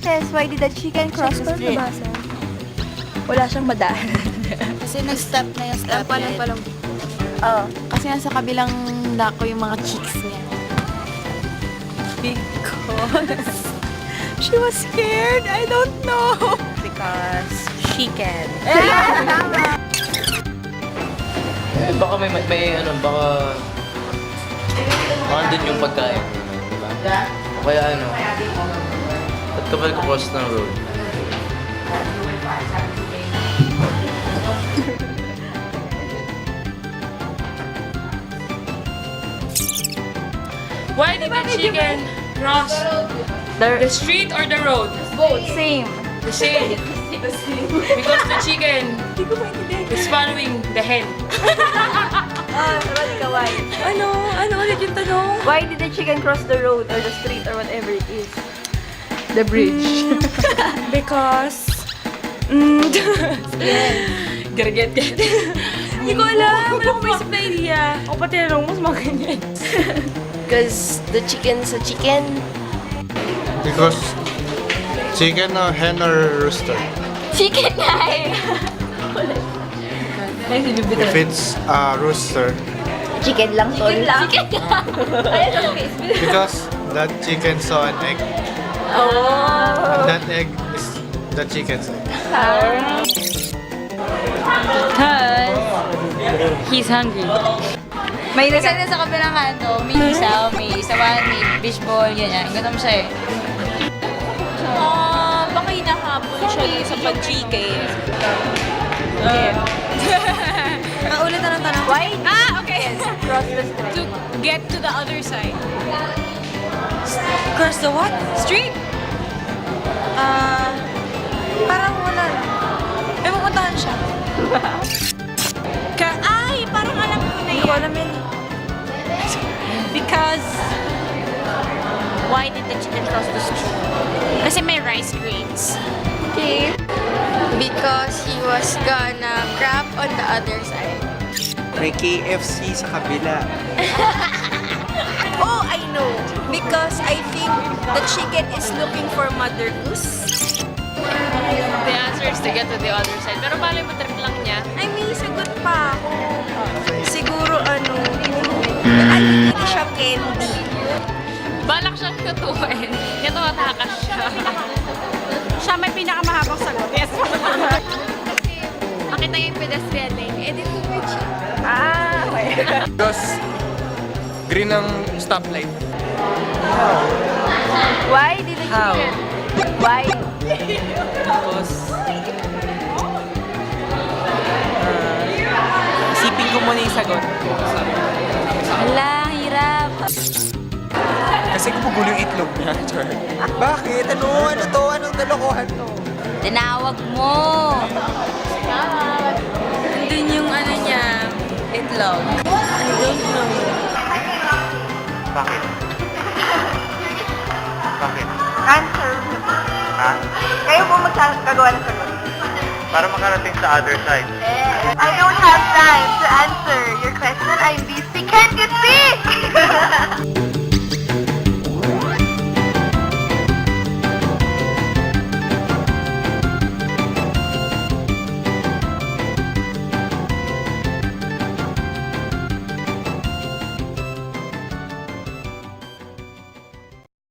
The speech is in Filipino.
Yes, why did the chicken cross the street? Wala siyang madaan. Kasi nag-stop na yung stop light. Oh. Kasi nasa kabilang dako yung mga chicks niya. Because she was scared. I don't know. Because she can. Eh, baka may ano, baka andun yung pagkain. Diba? O kaya ano, at kapag cross ng road. Why did the chicken cross the street or the road? Both, same. The same. Because the chicken is following the hen. Ano ulit yung tanong? Why did the chicken cross the road or the street or whatever it is? The bridge. Because... Get. Hindi ko alam. Wala akong maisip na idea. O pati na mas mga ganyan. Because the chicken's a chicken. Because chicken, hen or rooster. Chicken guy! If it's a rooster, Chicken lang, sorry. Chicken lang? Ayun, because that chicken saw an egg. Oh. That egg is the chicken's egg. Because he's hungry. May nasa sa kabilang ano, may isaw, may isawan, may fishball, ganyan. Ganun siya eh. Baka hinahapon siya sa pag-chicken. Ulit na ng tanong. Why? Okay. Cross the street. To get to the other side. Cross the what? Street? Parang wala lang. May pupuntahan siya. Parang alam ko na yan. Hindi ko alam yun. Because... Why did the chicken cross the street? Kasi may rice grains. Okay. Because he was gonna crap on the other side. May KFC sa kabila. Oh, I know. Because I think the chicken is looking for Mother Goose. The answer is to get to the other side. Pero bali mo trip lang niya. Ay, may sagot pa ako. Siguro ano, ay, hindi siya candy. Balak siyang tutuin. Kaya tumatakas siya. Siya may pinakamahabang sagot. Yes. Makita yung pedestrian lane. Eh, di siya. Okay. Because green ang stoplight. Why did the chicken? Why? Because isipin ko muna yung sagot. Ala, hirap. Kasi gugulo yung itlog niya. Bakit? Ano to? Anong nalokohan to? Tinawag mo. Andun yung ano niya, itlog. I don't know. Bakit? Bakit? Answer. Ha? Kayo po magkagawa ng sagot. Para makarating sa other side. I don't have time to answer your question. I'm busy. Can't you see?